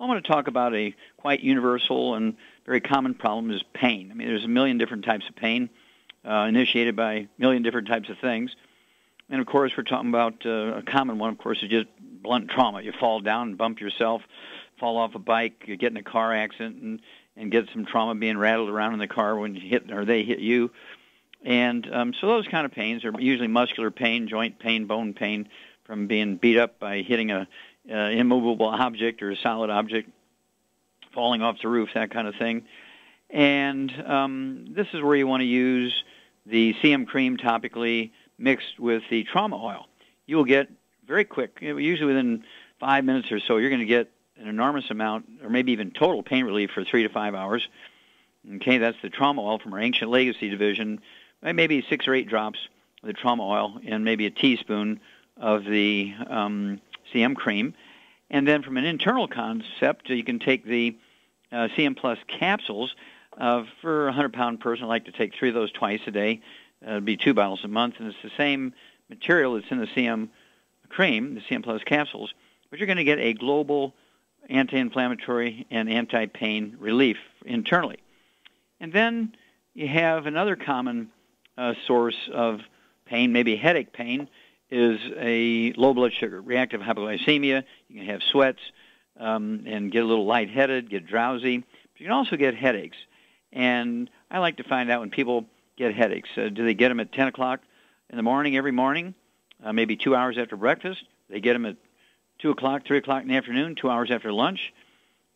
I want to talk about a quite universal and very common problem is pain. I mean, there's a million different types of pain initiated by a million different types of things. And, of course, we're talking about a common one, of course, is just blunt trauma. You fall down and bump yourself, fall off a bike, you get in a car accident and get some trauma being rattled around in the car when you hit or they hit you. And so those kind of pains are usually muscular pain, joint pain, bone pain from being beat up by hitting a immovable object or a solid object, falling off the roof, that kind of thing. And this is where you want to use the CM cream topically mixed with the trauma oil. You will get very quick, usually within 5 minutes or so, you're going to get an enormous amount or maybe even total pain relief for 3 to 5 hours. Okay, that's the trauma oil from our Ancient Legacy division. Maybe 6 or 8 drops of the trauma oil and maybe a teaspoon of the CM cream. And then from an internal concept, you can take the CM Plus capsules. For a 100-pound person, I like to take 3 of those twice a day. It'd be 2 bottles a month, and it's the same material that's in the CM cream, the CM Plus capsules, but you're going to get a global anti-inflammatory and anti-pain relief internally. And then you have another common source of pain, maybe headache pain, is a low blood sugar, reactive hypoglycemia. You can have sweats and get a little lightheaded, get drowsy. But you can also get headaches. And I like to find out when people get headaches. Do they get them at 10 o'clock in the morning every morning, maybe 2 hours after breakfast? They get them at 2 o'clock, 3 o'clock in the afternoon, 2 hours after lunch?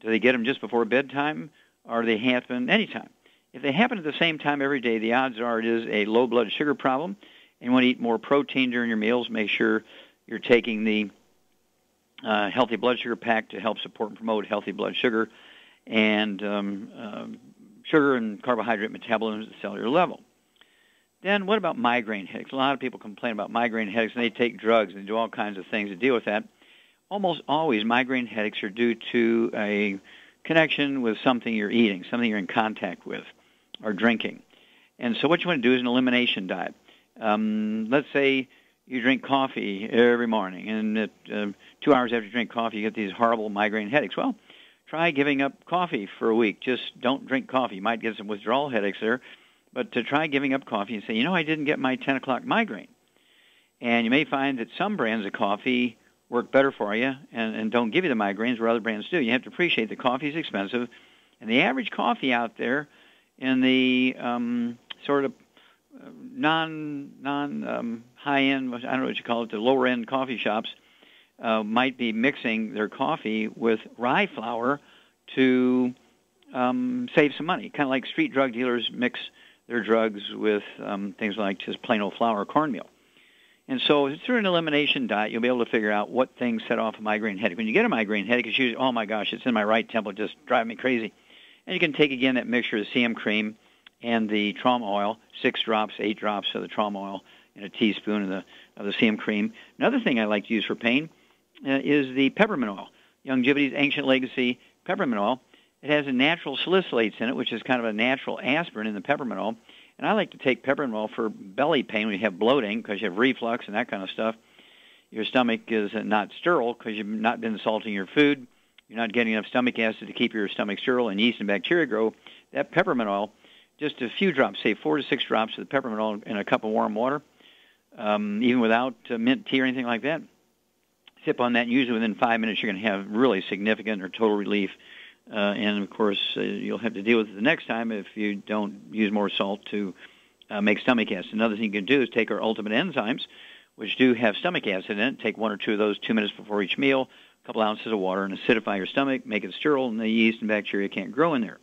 Do they get them just before bedtime, or do they happen anytime? If they happen at the same time every day, the odds are it is a low blood sugar problem, and you want to eat more protein during your meals. Make sure you're taking the healthy blood sugar pack to help support and promote healthy blood sugar and sugar and carbohydrate metabolism at the cellular level. Then what about migraine headaches? A lot of people complain about migraine headaches, and they take drugs and do all kinds of things to deal with that. Almost always migraine headaches are due to a connection with something you're eating, something you're in contact with or drinking. And so what you want to do is an elimination diet. Let's say you drink coffee every morning, and at 2 hours after you drink coffee, you get these horrible migraine headaches. Well, try giving up coffee for a week. Just don't drink coffee. You might get some withdrawal headaches there, but to try giving up coffee and say, I didn't get my 10 o'clock migraine. And you may find that some brands of coffee work better for you and don't give you the migraines where other brands do. You have to appreciate that coffee is expensive, and the average coffee out there in the sort of non-high-end, I don't know what you call it, the lower-end coffee shops might be mixing their coffee with rye flour to save some money, kind of like street drug dealers mix their drugs with things like just plain old flour or cornmeal. And so through an elimination diet, you'll be able to figure out what things set off a migraine headache. When you get a migraine headache, it's usually, oh, my gosh, it's in my right temple, just driving me crazy. And you can take, again, that mixture of CM cream and the trauma oil, 6 drops, 8 drops of the trauma oil, and a teaspoon of the CM cream. Another thing I like to use for pain is the peppermint oil, Youngevity's Ancient Legacy peppermint oil. It has a natural salicylates in it, which is kind of a natural aspirin in the peppermint oil. And I like to take peppermint oil for belly pain when you have bloating because you have reflux and that kind of stuff. Your stomach is not sterile because you've not been salting your food. You're not getting enough stomach acid to keep your stomach sterile, and yeast and bacteria grow. That peppermint oil, just a few drops, say 4 to 6 drops of the peppermint oil in a cup of warm water, even without mint tea or anything like that. Sip on that, and usually within 5 minutes you're going to have really significant or total relief. And, of course, you'll have to deal with it the next time if you don't use more salt to make stomach acid. Another thing you can do is take our ultimate enzymes, which do have stomach acid in it. Take 1 or 2 of those 2 minutes before each meal, a couple ounces of water, and acidify your stomach, make it sterile, and the yeast and bacteria can't grow in there.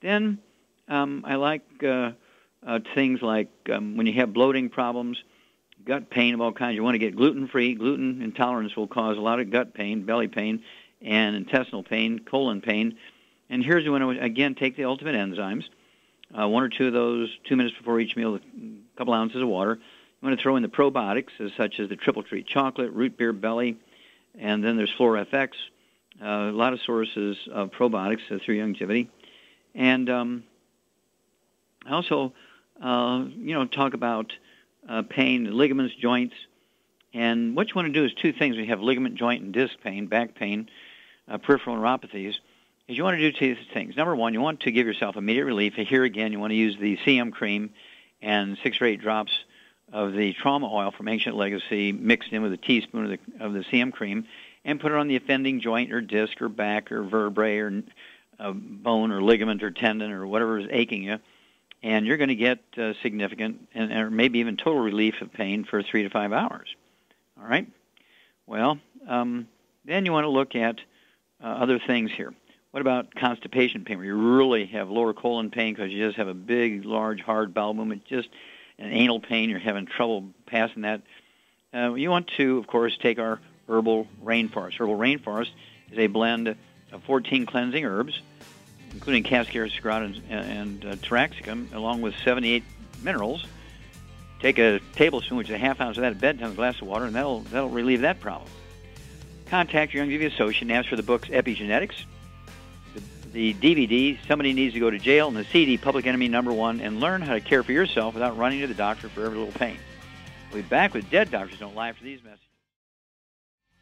Then I like things like when you have bloating problems, gut pain of all kinds, you want to get gluten-free. Gluten intolerance will cause a lot of gut pain, belly pain, and intestinal pain, colon pain. And here's when I again take the ultimate enzymes, 1 or 2 of those 2 minutes before each meal, a couple ounces of water. You want to throw in the probiotics, such as the triple treat chocolate, root beer belly, and then there's Flora FX, a lot of sources of probiotics through Youngevity. And I also, talk about pain, ligaments, joints. And what you want to do is 2 things. We have ligament, joint, and disc pain, back pain. peripheral neuropathies is you want to do two things. Number one, you want to give yourself immediate relief. Here again, you want to use the CM cream and 6 or 8 drops of the trauma oil from Ancient Legacy mixed in with a teaspoon of the CM cream and put it on the offending joint or disc or back or vertebrae or bone or ligament or tendon or whatever is aching you. And you're going to get significant or maybe even total relief of pain for 3 to 5 hours. All right? Well, then you want to look at other things here. What about constipation pain, where you really have lower colon pain because you just have a big, large, hard bowel movement, just an anal pain, you're having trouble passing that? You want to, of course, take our herbal rainforest. Herbal rainforest is a blend of 14 cleansing herbs, including cascara, sagrada, and taraxacum, along with 78 minerals. Take a tablespoon, which is a half ounce of that at bedtime, a glass of water, and that'll relieve that problem. Contact your Youngevity associate and ask for the books Epigenetics, the DVD, Somebody Needs to Go to Jail, and the CD, Public Enemy #1, and learn how to care for yourself without running to the doctor for every little pain. We'll be back with Dead Doctors Don't Lie after these messages.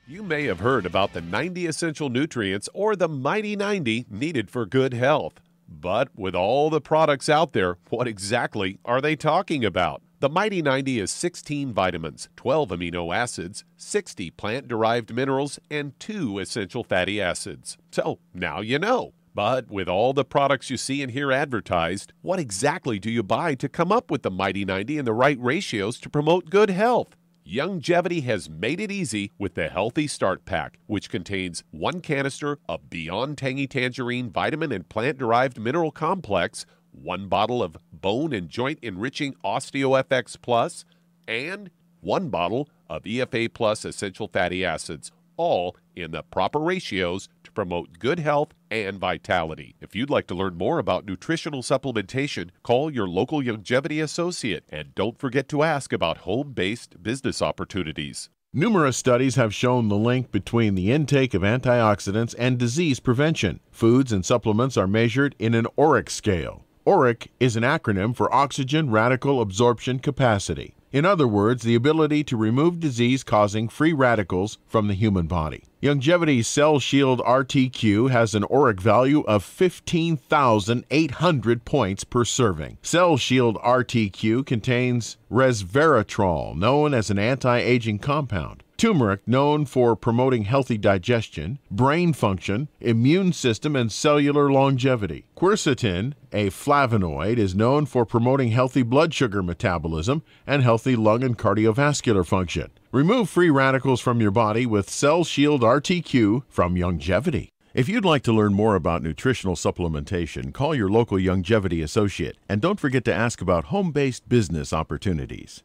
You may have heard about the 90 essential nutrients or the Mighty 90 needed for good health. But with all the products out there, what exactly are they talking about? The Mighty 90 is 16 vitamins, 12 amino acids, 60 plant-derived minerals, and 2 essential fatty acids. So now you know. But with all the products you see and hear advertised, what exactly do you buy to come up with the Mighty 90 and the right ratios to promote good health? Youngevity has made it easy with the Healthy Start Pack, which contains 1 canister of Beyond Tangy Tangerine Vitamin and Plant-Derived Mineral Complex, 1 bottle of Bone and Joint Enriching OsteoFX Plus, and 1 bottle of EFA Plus Essential Fatty Acids, all in the proper ratios to promote good health and vitality. If you'd like to learn more about nutritional supplementation, call your local Youngevity associate, and don't forget to ask about home-based business opportunities. Numerous studies have shown the link between the intake of antioxidants and disease prevention. Foods and supplements are measured in an ORAC scale. ORAC is an acronym for Oxygen Radical Absorption Capacity. In other words, the ability to remove disease-causing free radicals from the human body. Youngevity's Cell Shield RTQ has an ORAC value of 15,800 points per serving. Cell Shield RTQ contains resveratrol, known as an anti-aging compound, turmeric, known for promoting healthy digestion, brain function, immune system, and cellular longevity. Quercetin, a flavonoid, is known for promoting healthy blood sugar metabolism and healthy lung and cardiovascular function. Remove free radicals from your body with Cell Shield RTQ from Youngevity. If you'd like to learn more about nutritional supplementation, call your local Youngevity associate, and don't forget to ask about home-based business opportunities.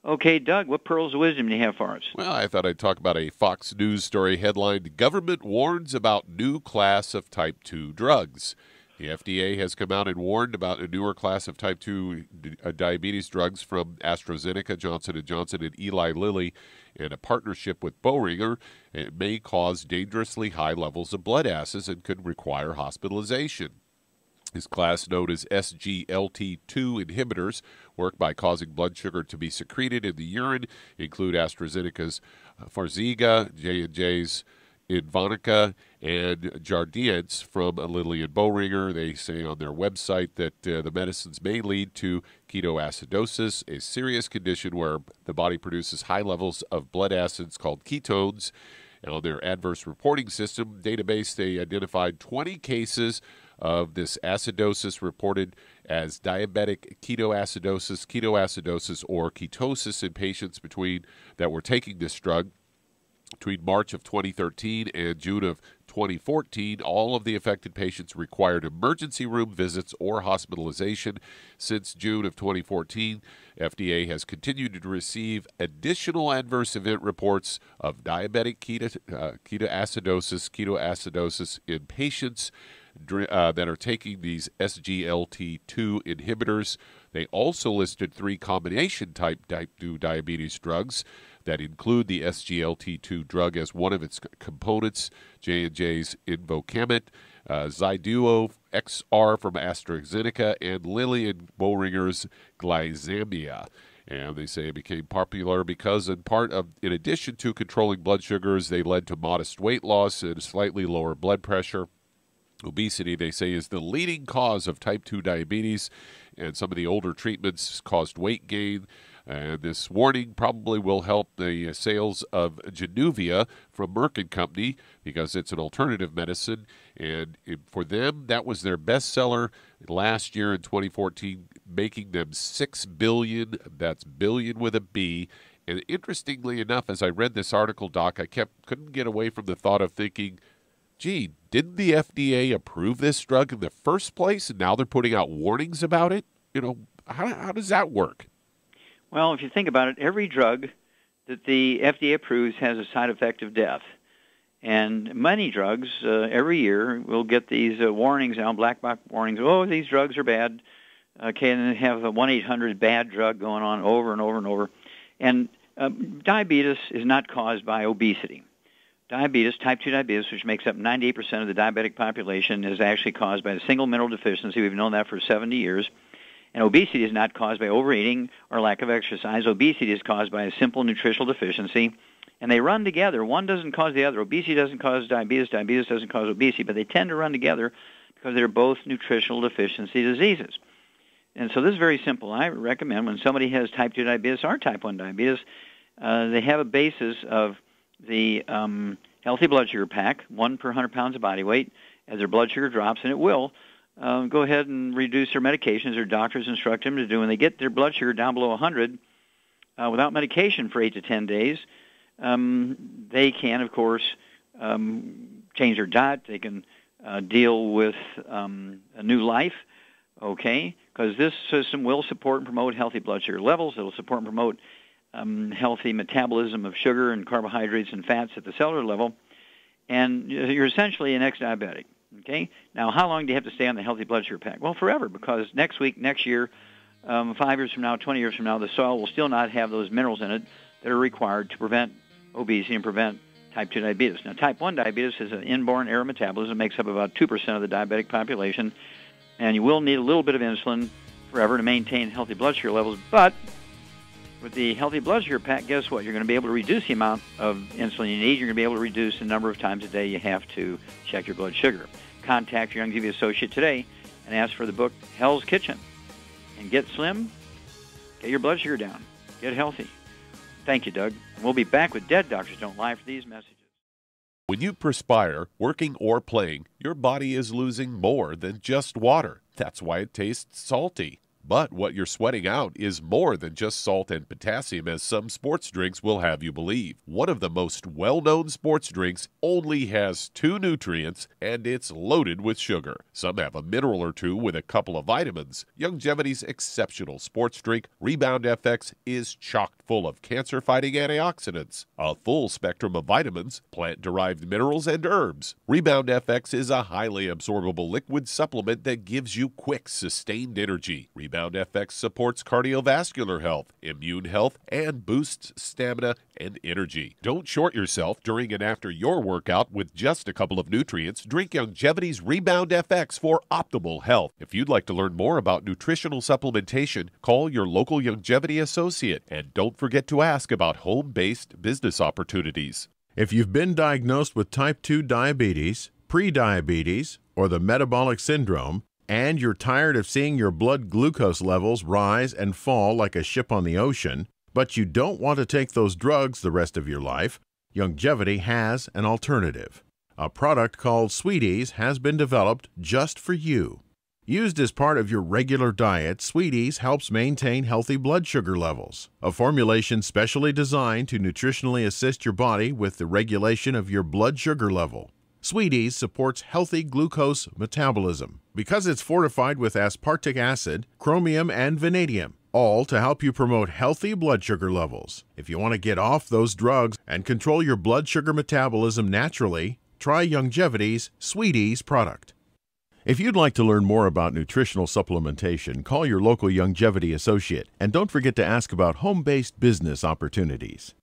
Okay, Doug, what pearls of wisdom do you have for us? Well, I thought I'd talk about a Fox News story headlined, Government Warns About New Class of Type 2 Drugs. The FDA has come out and warned about a newer class of type 2 diabetes drugs from AstraZeneca, Johnson & Johnson, and Eli Lilly in a partnership with Boehringer. It may cause dangerously high levels of blood acids and could require hospitalization. This class, known as SGLT2 inhibitors, work by causing blood sugar to be secreted in the urine, include AstraZeneca's Farxiga, J&J's Invonica, and Jardiance from Lilly and Boehringer. They say on their website that the medicines may lead to ketoacidosis, a serious condition where the body produces high levels of blood acids called ketones. And on their adverse reporting system database, they identified 20 cases of this acidosis reported as diabetic ketoacidosis, or ketosis in patients that were taking this drug between March of 2013 and June of 2014. All of the affected patients required emergency room visits or hospitalization. Since June of 2014, FDA has continued to receive additional adverse event reports of diabetic ketoacidosis in patients that are taking these SGLT2 inhibitors. They also listed 3 combination type 2 diabetes drugs that include the SGLT2 drug as one of its components, J&J's Invocamit, Zyduo XR from AstraZeneca, and Lilly and Boehringer's Glyzamia. And they say it became popular because in addition to controlling blood sugars, they led to modest weight loss and slightly lower blood pressure. Obesity, they say, is the leading cause of type 2 diabetes, and some of the older treatments caused weight gain. And this warning probably will help the sales of Januvia from Merck & Company because it's an alternative medicine. And for them, that was their bestseller last year in 2014, making them $6 billion. That's billion with a B. And interestingly enough, as I read this article, Doc, I couldn't get away from the thought of thinking, gee, didn't the FDA approve this drug in the first place, and now they're putting out warnings about it? How does that work? Well, if you think about it, every drug that the FDA approves has a side effect of death. And many drugs, every year, will get these warnings out, black box warnings. Oh, these drugs are bad. Okay, and then have a 1-800-BAD drug going on over and over and over. And diabetes is not caused by obesity. Diabetes, type 2 diabetes, which makes up 98% of the diabetic population, is actually caused by a single mineral deficiency. We've known that for 70 years. And obesity is not caused by overeating or lack of exercise. Obesity is caused by a simple nutritional deficiency. And they run together. One doesn't cause the other. Obesity doesn't cause diabetes. Diabetes doesn't cause obesity. But they tend to run together because they're both nutritional deficiency diseases. And so this is very simple. I recommend when somebody has type 2 diabetes or type 1 diabetes, they have a basis of the healthy blood sugar pack, 1 per 100 pounds of body weight, as their blood sugar drops, and it will. Go ahead and reduce their medications. Their doctors instruct them to do. When they get their blood sugar down below 100 without medication for 8 to 10 days, they can, of course, change their diet. They can deal with a new life, okay, because this system will support and promote healthy blood sugar levels. It will support and promote healthy metabolism of sugar and carbohydrates and fats at the cellular level. And you're essentially an ex-diabetic. Okay. Now, how long do you have to stay on the healthy blood sugar pack? Well, forever, because next week, next year, 5 years from now, 20 years from now, the soil will still not have those minerals in it that are required to prevent obesity and prevent type 2 diabetes. Now, type 1 diabetes is an inborn error metabolism. It makes up about 2% of the diabetic population, and you will need a little bit of insulin forever to maintain healthy blood sugar levels. But with the healthy blood sugar pack, guess what? You're going to be able to reduce the amount of insulin you need. You're going to be able to reduce the number of times a day you have to check your blood sugar. Contact your Youngevity associate today and ask for the book Hell's Kitchen. And get slim, get your blood sugar down, get healthy. Thank you, Doug. And we'll be back with Dead Doctors Don't Lie for these messages. When you perspire, working or playing, your body is losing more than just water. That's why it tastes salty. But what you're sweating out is more than just salt and potassium, as some sports drinks will have you believe. One of the most well-known sports drinks only has 2 nutrients, and it's loaded with sugar. Some have a mineral or 2 with a couple of vitamins. Youngevity's exceptional sports drink, Rebound FX, is chock full of cancer-fighting antioxidants, a full spectrum of vitamins, plant-derived minerals, and herbs. Rebound FX is a highly absorbable liquid supplement that gives you quick, sustained energy. Rebound FX supports cardiovascular health, immune health, and boosts stamina and energy. Don't short yourself during and after your workout with just a couple of nutrients. Drink Youngevity's Rebound FX for optimal health. If you'd like to learn more about nutritional supplementation, call your local Youngevity associate, and don't forget to ask about home-based business opportunities. If you've been diagnosed with type 2 diabetes, prediabetes, or the metabolic syndrome, and you're tired of seeing your blood glucose levels rise and fall like a ship on the ocean, but you don't want to take those drugs the rest of your life, Youngevity has an alternative. A product called Sweeties has been developed just for you. Used as part of your regular diet, Sweeties helps maintain healthy blood sugar levels. A formulation specially designed to nutritionally assist your body with the regulation of your blood sugar level. Sweeties supports healthy glucose metabolism because it's fortified with aspartic acid, chromium, and vanadium, all to help you promote healthy blood sugar levels. If you want to get off those drugs and control your blood sugar metabolism naturally, try Youngevity's Sweeties product. If you'd like to learn more about nutritional supplementation, call your local Youngevity associate, and don't forget to ask about home-based business opportunities.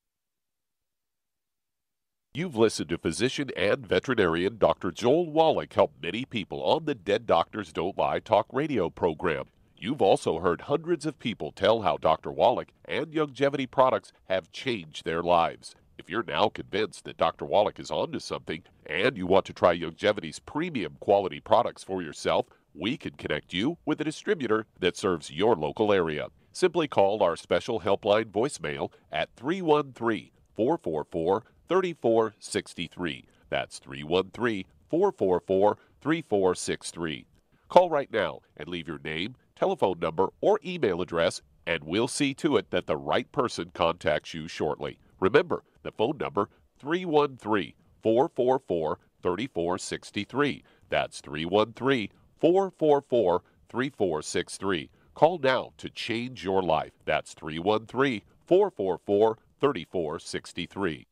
You've listened to physician and veterinarian Dr. Joel Wallach help many people on the Dead Doctors Don't Lie talk radio program. You've also heard hundreds of people tell how Dr. Wallach and Youngevity products have changed their lives. If you're now convinced that Dr. Wallach is onto something and you want to try Youngevity's premium quality products for yourself, we can connect you with a distributor that serves your local area. Simply call our special helpline voicemail at 313-444-3463. That's 313-444-3463. Call right now and leave your name, telephone number, or email address, and we'll see to it that the right person contacts you shortly. Remember, the phone number, 313-444-3463. That's 313-444-3463. Call now to change your life. That's 313-444-3463.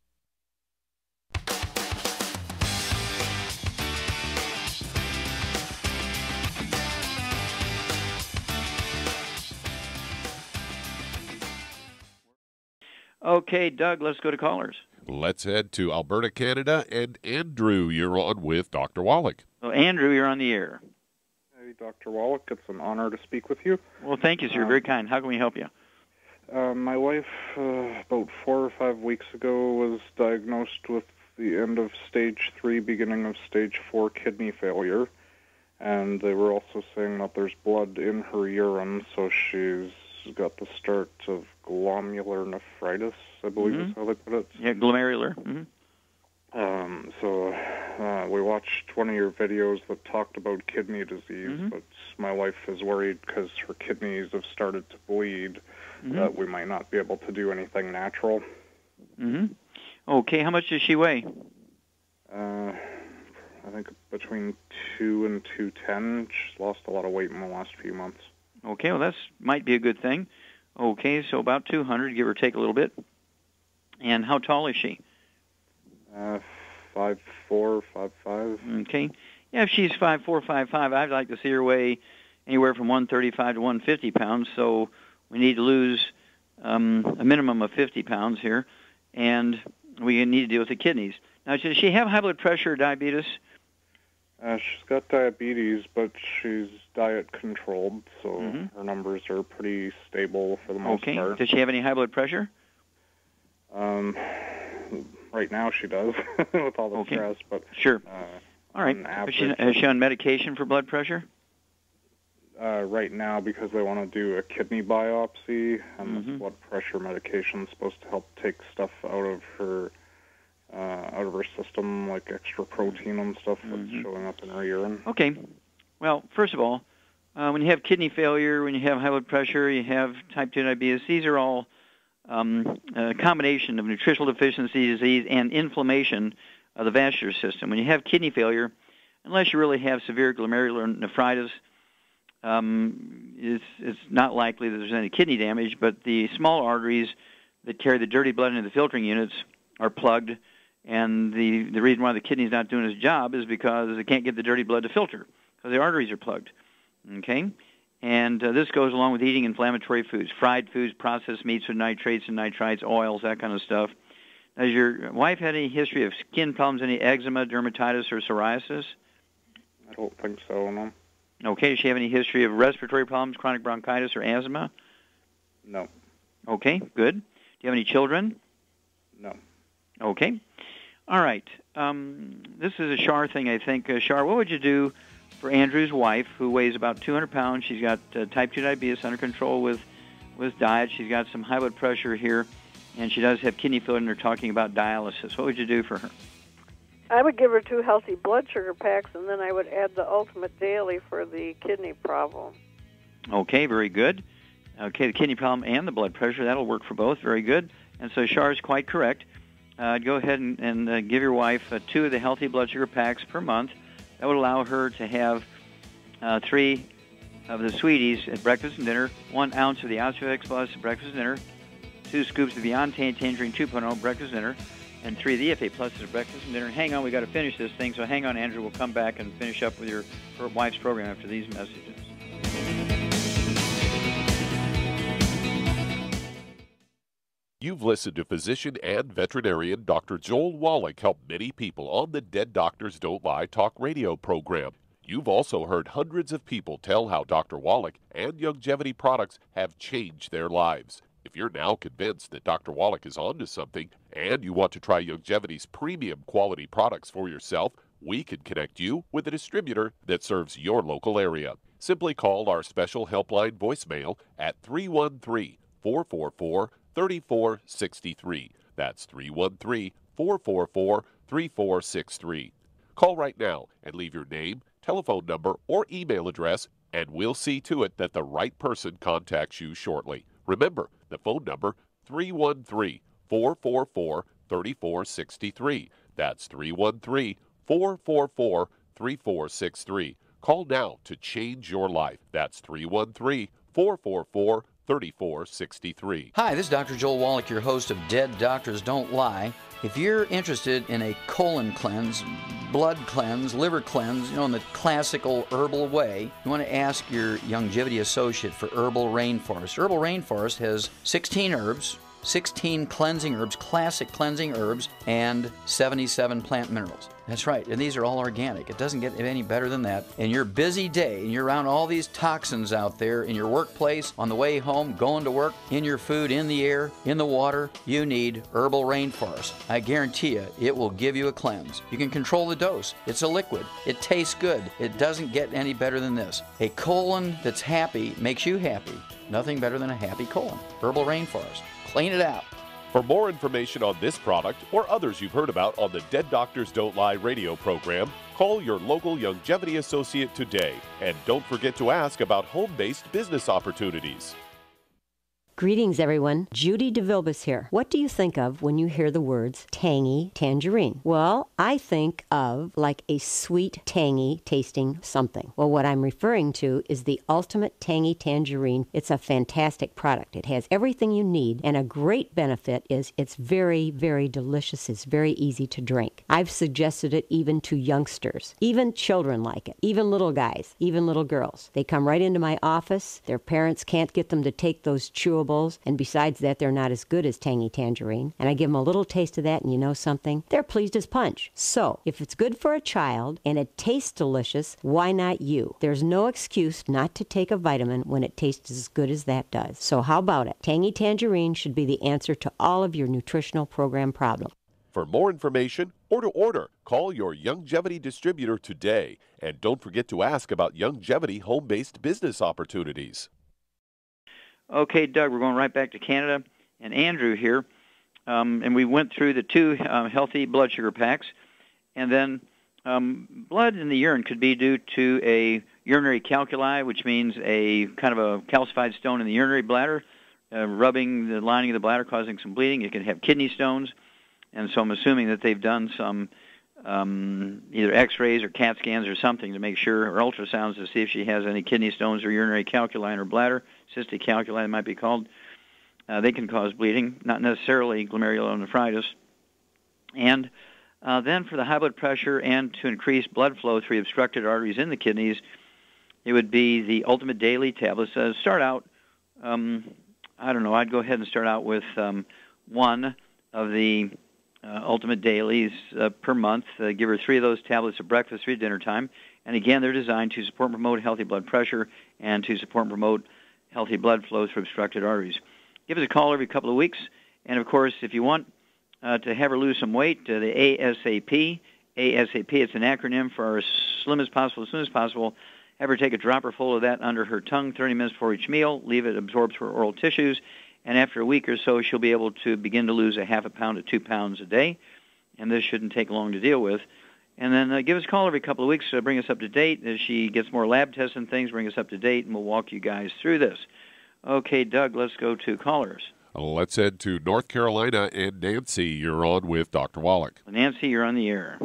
Okay, Doug, let's go to callers. Let's head to Alberta, Canada, and Andrew, you're on with Dr. Wallach. So, Andrew, you're on the air. Hey, Dr. Wallach, it's an honor to speak with you. Well, thank you, sir. You're very kind. How can we help you? My wife, about 4 or 5 weeks ago, was diagnosed with the end of stage 3, beginning of stage 4 kidney failure. And they were also saying that there's blood in her urine, so she's got the start of glomerular nephritis, I believe is how they put it. Yeah, glomerular. So we watched one of your videos that talked about kidney disease, but my wife is worried because her kidneys have started to bleed that we might not be able to do anything natural. Okay, how much does she weigh? I think between 2 and 210. She's lost a lot of weight in the last few months. Okay, well, that might be a good thing. Okay, so about 200, give or take a little bit. And how tall is she? 5'4", 5'5". Okay. Yeah, if she's 5'4", 5'5", I'd like to see her weigh anywhere from 135 to 150 pounds, so we need to lose a minimum of 50 pounds here, and we need to deal with the kidneys. Now, does she have high blood pressure or diabetes? She's got diabetes, but she's diet controlled, so her numbers are pretty stable for the most part. Okay. Does she have any high blood pressure? Right now she does, with all the stress. But sure. All right. Is she on medication for blood pressure? Right now, because they want to do a kidney biopsy, and this blood pressure medication is supposed to help take stuff out of her system, like extra protein and stuff that's showing up in her urine. Okay. Well, first of all, when you have kidney failure, when you have high blood pressure, you have type 2 diabetes, these are all a combination of nutritional deficiency disease and inflammation of the vascular system. When you have kidney failure, unless you really have severe glomerular nephritis, it's not likely that there's any kidney damage, but the small arteries that carry the dirty blood into the filtering units are plugged, and the reason why the kidney's not doing its job is because it can't get the dirty blood to filter, because the arteries are plugged. Okay? And this goes along with eating inflammatory foods, fried foods, processed meats with nitrates and nitrites, oils, that kind of stuff. Has your wife had any history of skin problems, any eczema, dermatitis, or psoriasis? I don't think so, no. Okay. Does she have any history of respiratory problems, chronic bronchitis, or asthma? No. Okay, good. Do you have any children? No. Okay. All right. This is a Shar thing, I think. Shar, what would you do for Andrew's wife, who weighs about 200 pounds? She's got type 2 diabetes under control with diet. She's got some high blood pressure here, and she does have kidney failure, and they're talking about dialysis. What would you do for her? I would give her 2 healthy blood sugar packs, and then I would add the Ultimate Daily for the kidney problem. Okay, very good. Okay, the kidney problem and the blood pressure, that'll work for both. Very good. And so Shar is quite correct. Go ahead and give your wife 2 of the healthy blood sugar packs per month. That would allow her to have 3 of the sweeties at breakfast and dinner, 1 ounce of the Osteox Plus at breakfast and dinner, 2 scoops of Beyond Tangerine 2.0 breakfast and dinner, and 3 of the EFA Plus at breakfast and dinner. Hang on, we got to finish this thing, so hang on, Andrew. We'll come back and finish up with your wife's program after these messages. You've listened to physician and veterinarian Dr. Joel Wallach help many people on the Dead Doctors Don't Lie talk radio program. You've also heard hundreds of people tell how Dr. Wallach and Youngevity products have changed their lives. If you're now convinced that Dr. Wallach is onto something and you want to try Youngevity's premium quality products for yourself, we can connect you with a distributor that serves your local area. Simply call our special helpline voicemail at 313-444-3463. That's 313-444-3463. Call right now and leave your name, telephone number, or email address, and we'll see to it that the right person contacts you shortly. Remember, the phone number, 313-444-3463. That's 313-444-3463. Call now to change your life. That's 313-444-3463. Hi, this is Dr. Joel Wallach, your host of Dead Doctors Don't Lie. If you're interested in a colon cleanse, blood cleanse, liver cleanse, in the classical herbal way, you want to ask your Youngevity associate for Herbal Rainforest. Herbal Rainforest has 16 herbs, 16 cleansing herbs, classic cleansing herbs, and 77 plant minerals. That's right, and these are all organic. It doesn't get any better than that. In your busy day, and you're around all these toxins out there in your workplace, on the way home, going to work, in your food, in the air, in the water, you need Herbal Rainforest. I guarantee you, it will give you a cleanse. You can control the dose. It's a liquid. It tastes good. It doesn't get any better than this. A colon that's happy makes you happy. Nothing better than a happy colon. Herbal Rainforest. Clean it out. For more information on this product or others you've heard about on the Dead Doctors Don't Lie radio program, call your local Youngevity associate today. And don't forget to ask about home-based business opportunities. Greetings, everyone. Judy DeVilbus here. What do you think of when you hear the words tangy tangerine? Well, I think of like a sweet, tangy tasting something. Well, what I'm referring to is the Ultimate Tangy Tangerine. It's a fantastic product. It has everything you need, and a great benefit is it's very, very delicious. It's very easy to drink. I've suggested it even to youngsters. Even children like it. Even little guys. Even little girls. They come right into my office. Their parents can't get them to take those chewables, and besides that, they're not as good as Tangy Tangerine. And I give them a little taste of that, and you know something? They're pleased as punch. So, if it's good for a child and it tastes delicious, why not you? There's no excuse not to take a vitamin when it tastes as good as that does. So how about it? Tangy Tangerine should be the answer to all of your nutritional program problems. For more information or to order, call your Youngevity distributor today. And don't forget to ask about Youngevity home-based business opportunities. Okay, Doug, we're going right back to Canada, and Andrew here, and we went through the two healthy blood sugar packs, and then blood in the urine could be due to a urinary calculi, which means a kind of a calcified stone in the urinary bladder, rubbing the lining of the bladder, causing some bleeding. You can have kidney stones, and so I'm assuming that they've done some either x-rays or CAT scans or something to make sure, or ultrasounds to see if she has any kidney stones or urinary calculi in her bladder. Cystic calculi, it might be called. They can cause bleeding, not necessarily glomerulonephritis. And then for the high blood pressure and to increase blood flow through obstructed arteries in the kidneys, it would be the Ultimate Daily tablets. Start out, I'd go ahead and start out with one of the Ultimate Dailies per month. Give her 3 of those tablets at breakfast, 3 at dinner time. And again, they're designed to support and promote healthy blood pressure and to support and promote healthy blood flow through obstructed arteries. Give us a call every couple of weeks. And, of course, if you want to have her lose some weight, the ASAP, it's an acronym for as slim as possible, have her take a dropper full of that under her tongue 30 minutes before each meal, leave it absorb through her oral tissues, and after a week or so, she'll be able to begin to lose a half a pound to 2 pounds a day, and this shouldn't take long to deal with. And then give us a call every couple of weeks to bring us up to date. As she gets more lab tests and things, bring us up to date, and we'll walk you guys through this. Okay, Doug, let's go to callers. Let's head to North Carolina, and Nancy, you're on with Dr. Wallach. Nancy, you're on the air.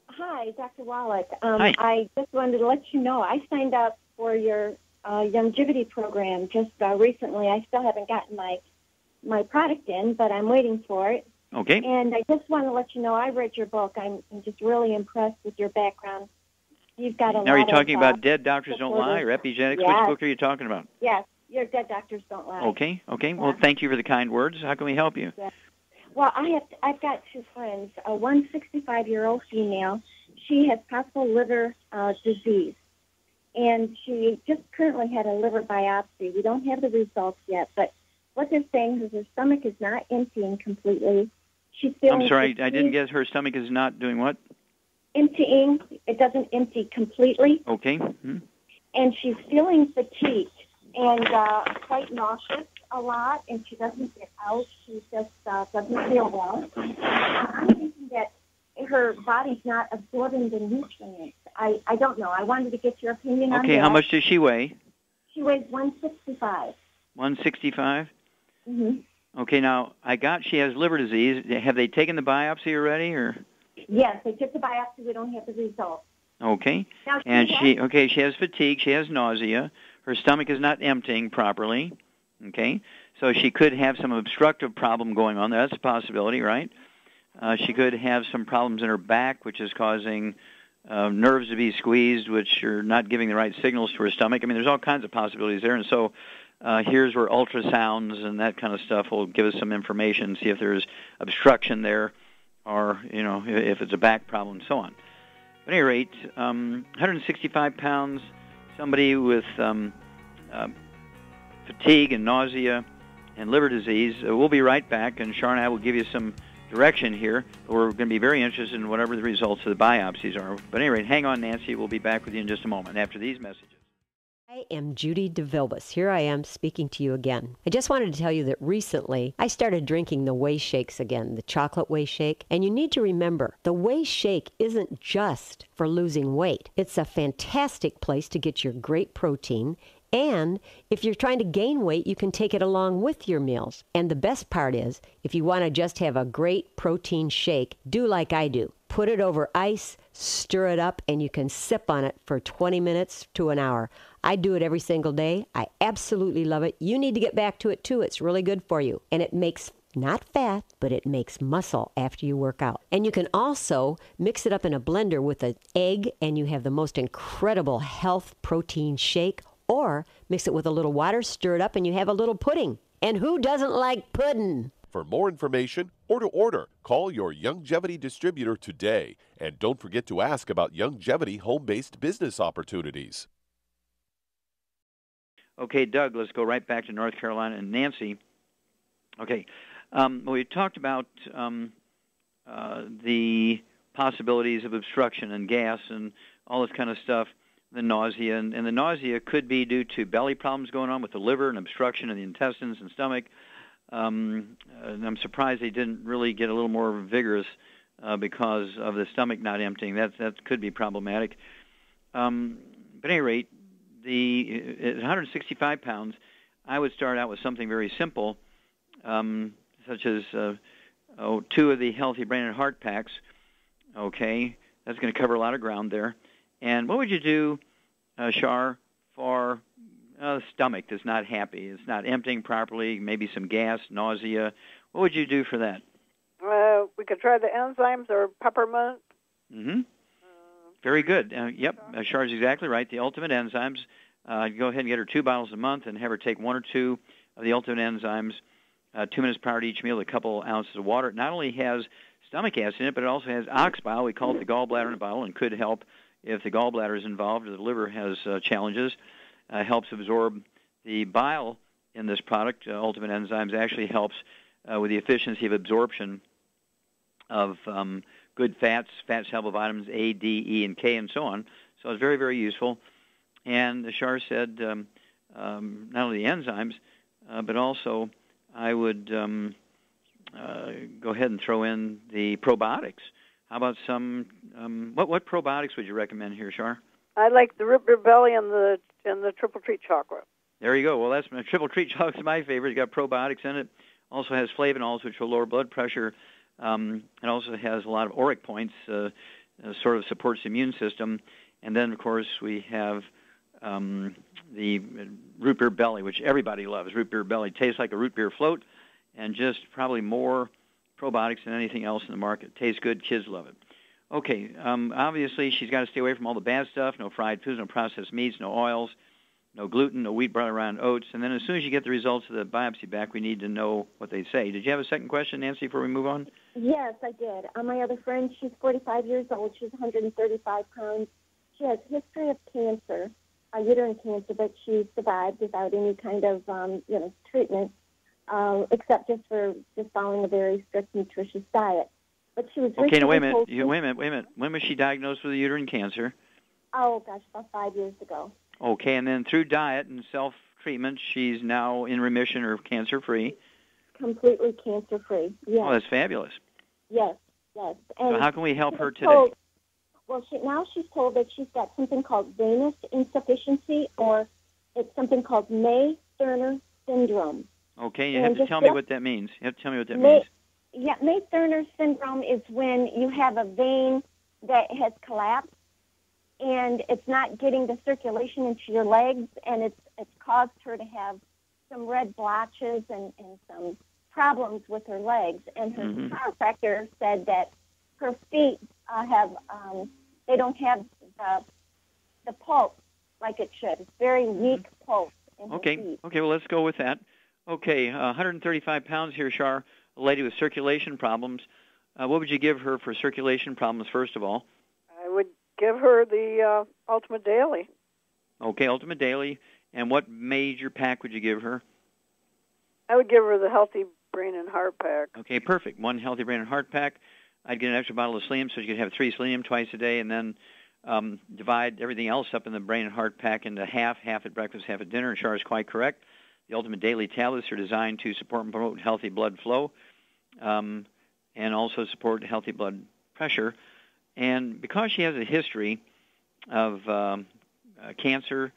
Hi, Dr. Wallach. Hi. I just wanted to let you know I signed up for your Youngevity program just recently. I still haven't gotten my product in, but I'm waiting for it. Okay. And I just want to let you know I read your book. I'm just really impressed with your background. You've got a lot of... Now, are you talking about Dead Doctors Don't Lie or Epigenetics? Yes. Which book are you talking about? Yes, your Dead Doctors Don't Lie. Okay. Well, thank you for the kind words. How can we help you? Yeah. Well, I've got 2 friends. One 65-year-old female. she has possible liver disease. And she just currently had a liver biopsy. We don't have the results yet, but what they're saying is her stomach is not emptying completely. She's feeling I'm sorry, fatigued. I didn't guess her stomach is not doing what? Emptying. It doesn't empty completely. Okay. Mm-hmm. And she's feeling fatigued and quite nauseous a lot, and she doesn't get out. She just doesn't feel well. I'm thinking that her body's not absorbing the nutrients. I don't know. I wanted to get your opinion on that. Okay, how much does she weigh? She weighs 165. 165? Mm-hmm. Okay, now, she has liver disease. Have they taken the biopsy already, or? Yes, they took the biopsy. We don't have the results. Okay. Now, And she has fatigue, she has nausea, her stomach is not emptying properly, okay? So she could have some obstructive problem going on there. That's a possibility, right? She could have some problems in her back, which is causing nerves to be squeezed, which are not giving the right signals to her stomach. I mean, there's all kinds of possibilities there. And so here's where ultrasounds and that kind of stuff will give us some information, see if there's obstruction there or, if it's a back problem and so on. At any rate, 165 pounds, somebody with fatigue and nausea and liver disease. We'll be right back, and Char and I will give you some direction here. We're going to be very interested in whatever the results of the biopsies are. But at any rate, hang on, Nancy. We'll be back with you in just a moment after these messages. I am Judy DeVilbus. Here I am speaking to you again. I just wanted to tell you that recently I started drinking the Whey Shakes again, the chocolate Whey Shake. And you need to remember, the Whey Shake isn't just for losing weight. It's a fantastic place to get your great protein. And if you're trying to gain weight, you can take it along with your meals. And the best part is, if you want to just have a great protein shake, do like I do. Put it over ice, stir it up, and you can sip on it for 20 minutes to an hour. I do it every single day. I absolutely love it. You need to get back to it too. It's really good for you. And it makes not fat, but it makes muscle after you work out. And you can also mix it up in a blender with an egg, and you have the most incredible health protein shake. Or mix it with a little water, stir it up, and you have a little pudding. And who doesn't like pudding? For more information or to order, call your Youngevity distributor today. And don't forget to ask about Youngevity home-based business opportunities. Okay, Doug, let's go right back to North Carolina and Nancy. Okay, we talked about the possibilities of obstruction and gas and all this kind of stuff, the nausea. And the nausea could be due to belly problems going on with the liver and obstruction in the intestines and stomach. And I'm surprised they didn't really get a little more vigorous because of the stomach not emptying. That could be problematic. But at any rate, at 165 pounds, I would start out with something very simple, such as 2 of the Healthy Brain and Heart packs. Okay, that's going to cover a lot of ground there. And what would you do, Char, for a stomach that's not happy? It's not emptying properly, maybe some gas, nausea. What would you do for that? We could try the enzymes or peppermint. Mm-hmm. Very good. Yep, Char's exactly right. The Ultimate Enzymes. Go ahead and get her 2 bottles a month and have her take 1 or 2 of the Ultimate Enzymes 2 minutes prior to each meal, a couple ounces of water. It not only has stomach acid in it, but it also has ox bile. We call it the gallbladder in a bottle, and could help if the gallbladder is involved or the liver has challenges. Helps absorb the bile in this product. Ultimate Enzymes actually helps with the efficiency of absorption of good fats, fat-soluble vitamins A, D, E, and K, and so on. So it's very, very useful. And as Char said, not only the enzymes, but also I would go ahead and throw in the probiotics. How about some? What probiotics would you recommend here, Char? I like the root beer belly and the triple treat chocolate. There you go. Well, that's my triple treat chocolate. My favorite. It's got probiotics in it. Also has flavonols, which will lower blood pressure. It also has a lot of auric points, sort of supports the immune system. And then, of course, we have the root beer belly, which everybody loves. Root beer belly tastes like a root beer float, and just probably more probiotics than anything else in the market. Tastes good. Kids love it. Okay, obviously she's got to stay away from all the bad stuff, no fried foods, no processed meats, no oils, no gluten, no wheat, barley, rye, and oats. And then as soon as you get the results of the biopsy back, we need to know what they say. Did you have a second question, Nancy, before we move on? Yes, I did. My other friend, she's 45 years old. She's 135 pounds. She has a history of cancer, uterine cancer, but she survived without any kind of, treatment, except just following a very strict, nutritious diet. But she was okay. Now wait a minute. When was she diagnosed with uterine cancer? Oh gosh, about 5 years ago. Okay, and then through diet and self-treatment, she's now in remission or cancer-free. Completely cancer-free. Yes. Oh, that's fabulous. Yes, yes. And so how can we help her today? Now she's told that she's got something called venous insufficiency, or it's something called May-Thurner syndrome. Okay, you have to tell me what that means. You have to tell me what that means. Yeah, May-Thurner syndrome is when you have a vein that has collapsed, and it's not getting the circulation into your legs, and it's caused her to have some red blotches and some problems with her legs. And her chiropractor said that her feet they don't have the pulse like it should. It's very weak pulse in her feet. Okay, well, let's go with that. Okay, 135 pounds here, Shar, a lady with circulation problems. What would you give her for circulation problems, first of all? I would give her the Ultimate Daily. Okay, Ultimate Daily. And what major pack would you give her? I would give her the Healthy Brain and Heart Pack. Okay, perfect. One Healthy Brain and Heart Pack. I'd get an extra bottle of selenium, so you could have 3 selenium twice a day, and then divide everything else up in the Brain and Heart Pack into half at breakfast, half at dinner. And Shar is quite correct. The Ultimate Daily tablets are designed to support and promote healthy blood flow and also support healthy blood pressure. And because she has a history of cancer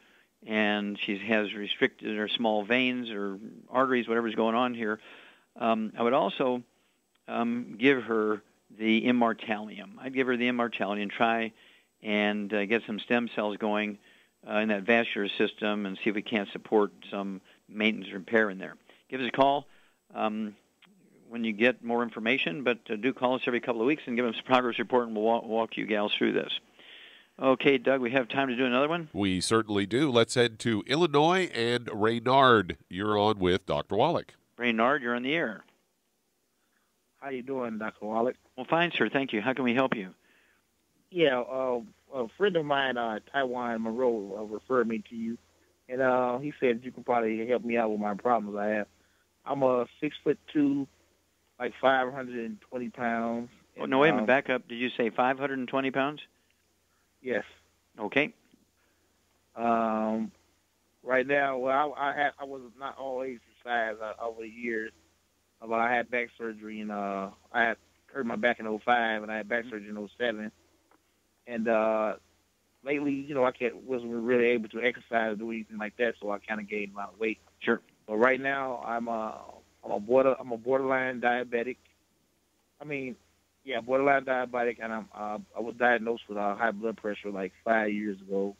and she has restricted her small veins or arteries, whatever's going on here, I would also give her the Immortalium. I'd give her the Immortalium and try and get some stem cells going in that vascular system and see if we can't support some maintenance repair in there. Give us a call when you get more information, but do call us every couple of weeks and give us a progress report, and we'll walk you gals through this. Okay, Doug, we have time to do another one? We certainly do. Let's head to Illinois, and Raynard, you're on with Dr. Wallach. Raynard, you're on the air. How you doing, Dr. Wallach? Well, fine, sir. Thank you. How can we help you? Yeah, a friend of mine, Taiwan Monroe, referred me to you, and he said you can probably help me out with my problems I have. I'm 6'2", like 520 pounds. Oh, no, wait a minute. Back up. Did you say 520 pounds? Yes. Okay. Right now, well, I was not always exercise over the years, but I had back surgery, and I had hurt my back in 2005, and I had back surgery in 2007. And lately, I wasn't really able to exercise or do anything like that, so I kind of gained a lot of weight. Sure. But right now, I'm a borderline diabetic. Borderline diabetic, and I was diagnosed with high blood pressure like 5 years ago.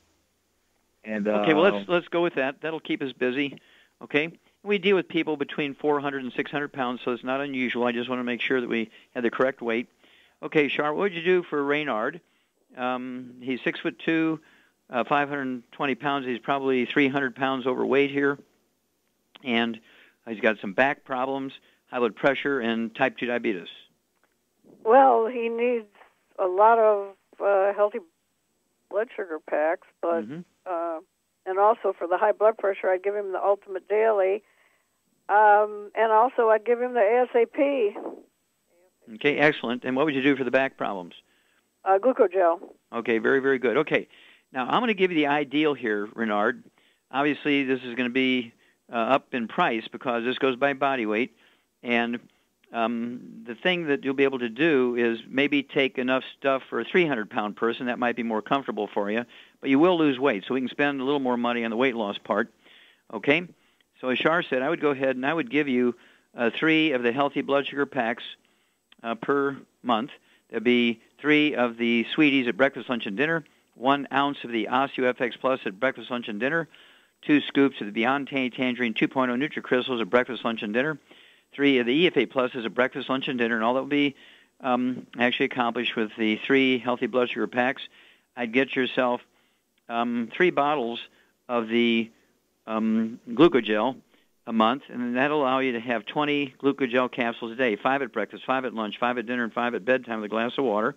And okay, well let's go with that. That'll keep us busy. Okay. We deal with people between 400 and 600 pounds, so it's not unusual. I just want to make sure that we have the correct weight. Okay, Char, what would you do for Raynard? He's 6'2", 520 pounds. He's probably 300 pounds overweight here, and he's got some back problems, high blood pressure, and type 2 diabetes. Well, he needs a lot of healthy blood sugar packs, but and also for the high blood pressure, I'd give him the Ultimate Daily, and also I'd give him the ASAP. Okay, excellent. And what would you do for the back problems? Glucogel. Okay, very, very good. Okay, now I'm going to give you the ideal here, Raynard. Obviously, this is going to be up in price because this goes by body weight, and the thing that you'll be able to do is maybe take enough stuff for a 300-pound person. That might be more comfortable for you, but you will lose weight, so we can spend a little more money on the weight loss part. Okay? So as Shar said, I would go ahead and I would give you 3 of the healthy blood sugar packs per month. There'd be 3 of the Sweeties at breakfast, lunch, and dinner, 1 ounce of the OsteoFX Plus at breakfast, lunch, and dinner, 2 scoops of the Beyond Tangerine 2.0 NutriCrystals at breakfast, lunch, and dinner, 3 of the EFA Pluses at breakfast, lunch, and dinner, and all that will be actually accomplished with the 3 healthy blood sugar packs. I'd get yourself 3 bottles of the glucogel a month, and then that'll allow you to have 20 glucogel capsules a day, 5 at breakfast, 5 at lunch, 5 at dinner, and 5 at bedtime with a glass of water.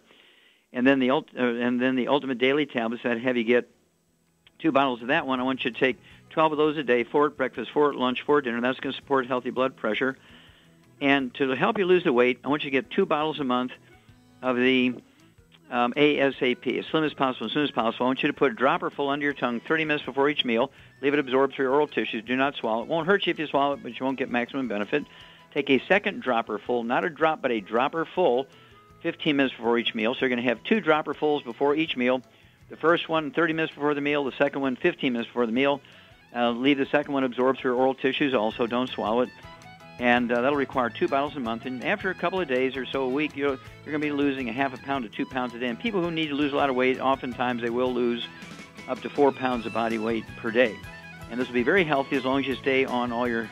And then the ultimate daily tablets that have you get 2 bottles of that one. I want you to take 12 of those a day, 4 at breakfast, 4 at lunch, 4 at dinner. That's going to support healthy blood pressure. And to help you lose the weight, I want you to get 2 bottles a month of the ASAP, as slim as possible, as soon as possible. I want you to put a dropper full under your tongue 30 minutes before each meal. Leave it absorb through your oral tissues. Do not swallow. It won't hurt you if you swallow it, but you won't get maximum benefit. Take a second dropper full, not a drop, but a dropper full, 15 minutes before each meal. So you're going to have 2 dropper fulls before each meal. The first one 30 minutes before the meal, the second one 15 minutes before the meal. Leave the second one absorb through your oral tissues also. Don't swallow it. And that'll require 2 bottles a month. And after a couple of days or so a week, you're going to be losing a half a pound to 2 pounds a day. And people who need to lose a lot of weight, oftentimes they will lose up to 4 pounds of body weight per day. And this will be very healthy as long as you stay on all your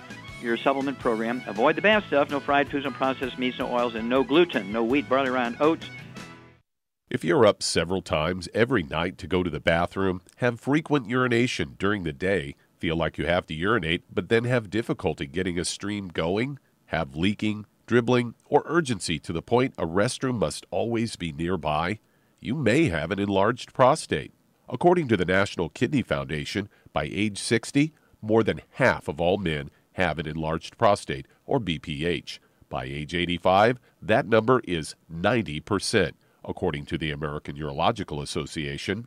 supplement program. Avoid the bad stuff, no fried foods, no processed meats, no oils, and no gluten, no wheat, barley, rye, and oats. If you're up several times every night to go to the bathroom, have frequent urination during the day, feel like you have to urinate, but then have difficulty getting a stream going, have leaking, dribbling, or urgency to the point a restroom must always be nearby, you may have an enlarged prostate. According to the National Kidney Foundation, by age 60, more than half of all men have an enlarged prostate, or BPH. By age 85, that number is 90%, according to the American Urological Association.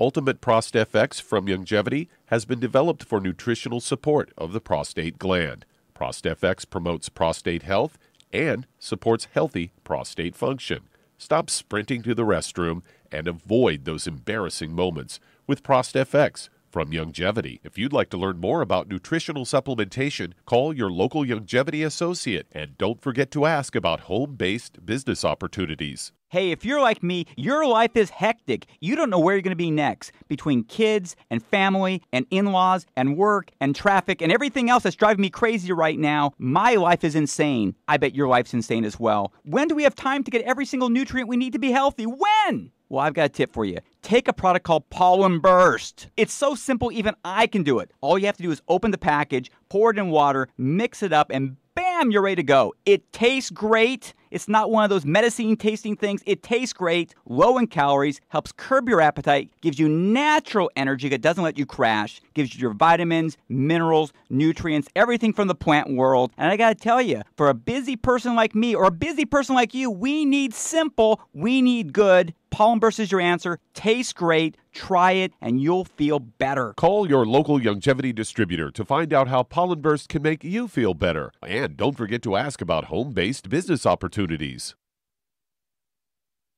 Ultimate ProstFX from Youngevity has been developed for nutritional support of the prostate gland. ProstFX promotes prostate health and supports healthy prostate function. Stop sprinting to the restroom and avoid those embarrassing moments with ProstFX from Youngevity. If you'd like to learn more about nutritional supplementation, call your local Youngevity associate and don't forget to ask about home-based business opportunities. Hey, if you're like me, your life is hectic. You don't know where you're going to be next. Between kids and family and in-laws and work and traffic and everything else that's driving me crazy right now, my life is insane. I bet your life's insane as well. When do we have time to get every single nutrient we need to be healthy? When? Well, I've got a tip for you. Take a product called Pollen Burst. It's so simple, even I can do it. All you have to do is open the package, pour it in water, mix it up, and bam, you're ready to go. It tastes great. It's not one of those medicine-tasting things. It tastes great, low in calories, helps curb your appetite, gives you natural energy that doesn't let you crash, gives you your vitamins, minerals, nutrients, everything from the plant world. And I got to tell you, for a busy person like me or a busy person like you, we need simple, we need good. Pollen Burst is your answer. Tastes great. Try it, and you'll feel better. Call your local Youngevity distributor to find out how Pollen Burst can make you feel better. And don't forget to ask about home-based business opportunities.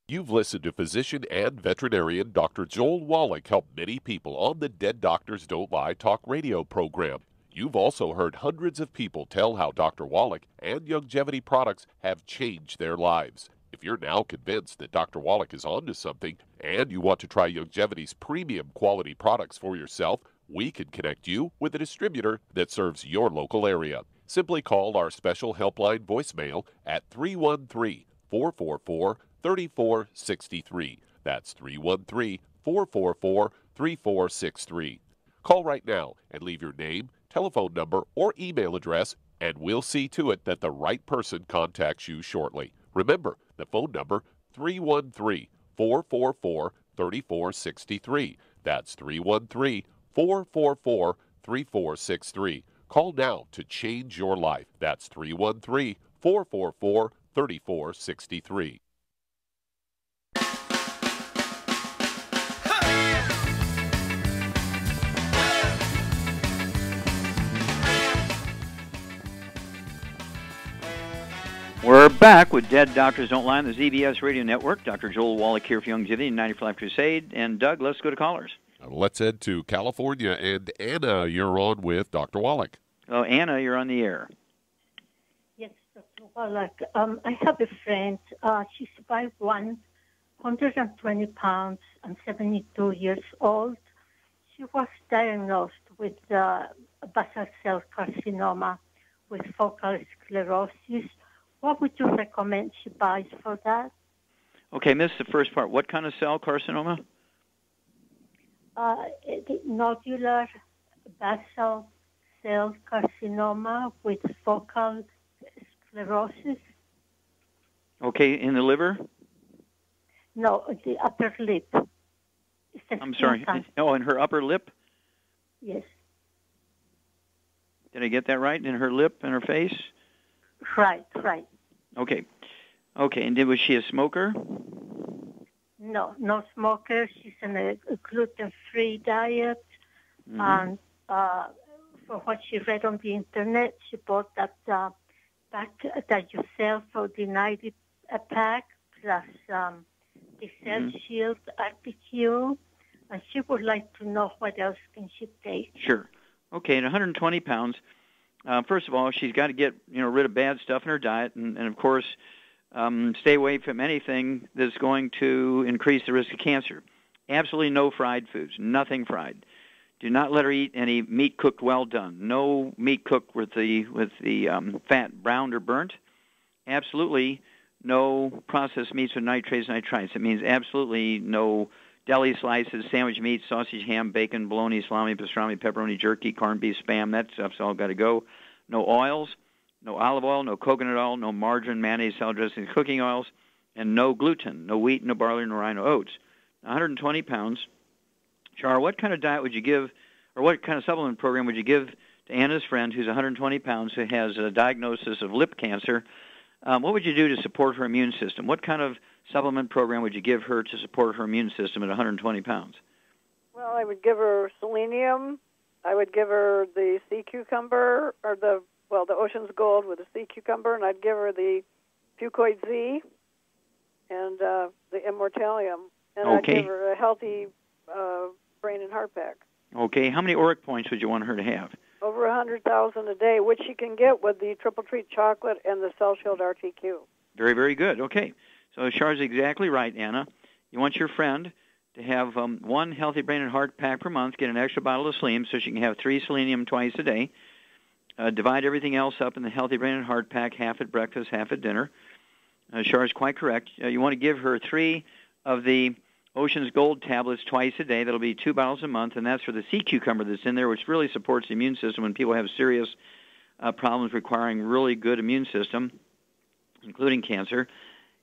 You've listened to physician and veterinarian Dr. Joel Wallach help many people on the Dead Doctors Don't Lie talk radio program. You've also heard hundreds of people tell how Dr. Wallach and Youngevity products have changed their lives. If you're now convinced that Dr. Wallach is onto something and you want to try Youngevity's premium quality products for yourself, we can connect you with a distributor that serves your local area. Simply call our special helpline voicemail at 313-444-3463. That's 313-444-3463. Call right now and leave your name, telephone number, or email address, and we'll see to it that the right person contacts you shortly. Remember, the phone number, 313-444-3463. That's 313-444-3463. Call now to change your life. That's 313-444-3463. We're back with Dead Doctors Don't Lie on the ZBS Radio Network. Dr. Joel Wallach here for Youngevity and 90 for Life Crusade. And Doug, let's go to callers. Let's head to California. And Anna, you're on with Dr. Wallach. Oh, Anna, you're on the air. Yes, Dr. Wallach. I have a friend. She's 5'1", 120 pounds, and 72 years old. She was diagnosed with basal cell carcinoma with focal sclerosis. What would you recommend she buys for that? Okay, missed the first part. What kind of cell carcinoma? Nodular basal cell carcinoma with focal sclerosis. Okay, in the liver? No, the upper lip. I'm sorry. Oh, in her upper lip? Yes. Did I get that right? In her lip and her face? Right. Okay. Okay, and was she a smoker? No smoker. She's on a gluten-free diet. Mm-hmm. And for what she read on the internet, she bought that pack that you sell for the 90 pack plus the Cell Shield RTQ. And she would like to know what else can she take. Sure. Okay, at 120 pounds, first of all, she's got to get rid of bad stuff in her diet, and of course, stay away from anything that's going to increase the risk of cancer. Absolutely no fried foods, nothing fried. Do not let her eat any meat cooked well done. No meat cooked with the fat browned or burnt. Absolutely no processed meats with nitrates, nitrites. It means absolutely no deli slices, sandwich meat, sausage, ham, bacon, bologna, salami, pastrami, pepperoni, jerky, corned beef, Spam. That stuff's all got to go. No oils, no olive oil, no coconut oil, no margarine, mayonnaise, salad dressings, cooking oils, and no gluten, no wheat, no barley, no rye, no oats. 120 pounds. Char, what kind of diet would you give, or what kind of supplement program would you give to Anna's friend who's 120 pounds who has a diagnosis of lip cancer? What would you do to support her immune system? What kind of supplement program would you give her to support her immune system at 120 pounds? Well, I would give her selenium. I would give her the sea cucumber, or the Ocean's Gold with the sea cucumber, and I'd give her the Fucoid Z and the Immortalium. And I'd give her a healthy brain and heart pack. Okay. How many ORIC points would you want her to have? Over 100,000 a day, which she can get with the Triple Treat Chocolate and the Cell Shield RTQ. Very, very good. Okay. So Char's exactly right, Anna. You want your friend to have one healthy brain and heart pack per month, get an extra bottle of selenium so she can have 3 selenium twice a day. Divide everything else up in the healthy brain and heart pack, half at breakfast, half at dinner. Char's quite correct. You want to give her 3 of the Ocean's Gold tablets twice a day. That'll be 2 bottles a month, and that's for the sea cucumber that's in there, which really supports the immune system when people have serious problems requiring really good immune system, including cancer.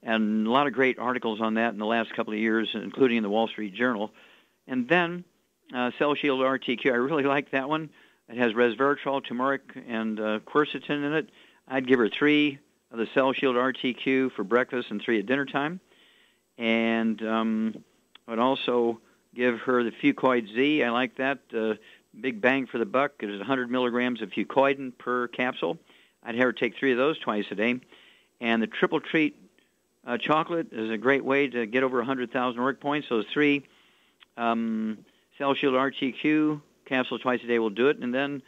And a lot of great articles on that in the last couple of years, including in the Wall Street Journal. And then Cell Shield RTQ, I really like that one. It has resveratrol, turmeric, and quercetin in it. I'd give her 3 of the Cell Shield RTQ for breakfast and 3 at dinner time. And I'd also give her the Fucoid Z. I like that. Big bang for the buck. It is 100 milligrams of fucoidin per capsule. I'd have her take 3 of those twice a day. And the Triple Treat chocolate is a great way to get over 100,000 ORIC points. Those 3 Cell Shield RTQ capsules twice a day will do it. And then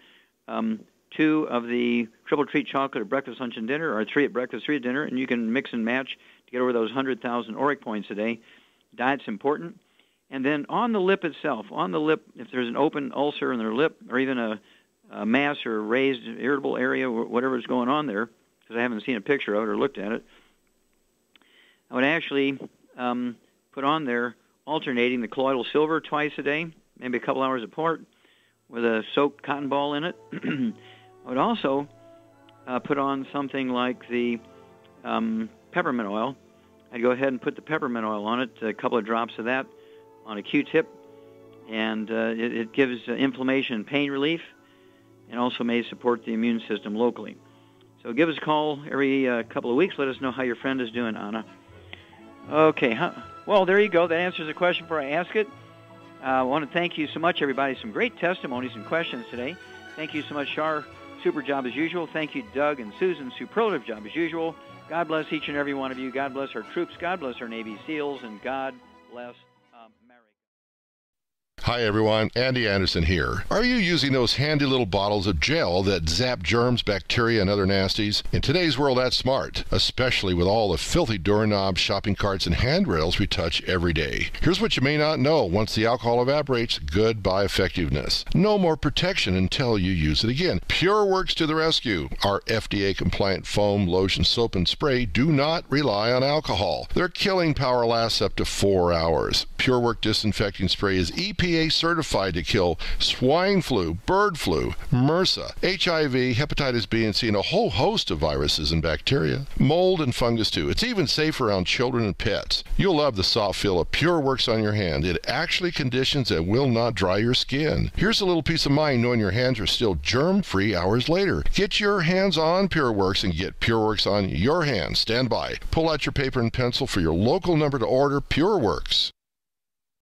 2 of the Triple Treat chocolate at breakfast, lunch, and dinner, or 3 at breakfast, 3 at dinner, and you can mix and match to get over those 100,000 ORIC points a day. Diet's important. And then on the lip itself, if there's an open ulcer in their lip or even a mass or a raised irritable area, whatever's going on there, because I haven't seen a picture of it or looked at it, I would actually put on there alternating the colloidal silver twice a day, maybe a couple hours apart, with a soaked cotton ball in it. I would also put on something like the peppermint oil. I'd go ahead and put the peppermint oil on it, a couple of drops of that on a Q-tip, and it gives inflammation and pain relief, and also may support the immune system locally. So give us a call every couple of weeks. Let us know how your friend is doing, Anna. Okay. Well, there you go. That answers the question before I ask it. I want to thank you so much, everybody. Some great testimonies and questions today. Thank you so much, Char. Super job as usual. Thank you, Doug and Susan. Superlative job as usual. God bless each and every one of you. God bless our troops. God bless our Navy SEALs. And God bless America. Hi everyone, Andy Anderson here. Are you using those handy little bottles of gel that zap germs, bacteria, and other nasties? In today's world, that's smart, especially with all the filthy doorknobs, shopping carts, and handrails we touch every day. Here's what you may not know. Once the alcohol evaporates, goodbye effectiveness. No more protection until you use it again. PureWorks to the rescue. Our FDA-compliant foam, lotion, soap, and spray do not rely on alcohol. Their killing power lasts up to 4 hours. PureWorks disinfecting spray is EPA FDA certified to kill swine flu, bird flu, MRSA, HIV, hepatitis B and C, and a whole host of viruses and bacteria. Mold and fungus too. It's even safe around children and pets. You'll love the soft feel of PureWorks on your hand. It actually conditions and will not dry your skin. Here's a little peace of mind knowing your hands are still germ-free hours later. Get your hands on PureWorks and get PureWorks on your hands. Stand by. Pull out your paper and pencil for your local number to order PureWorks.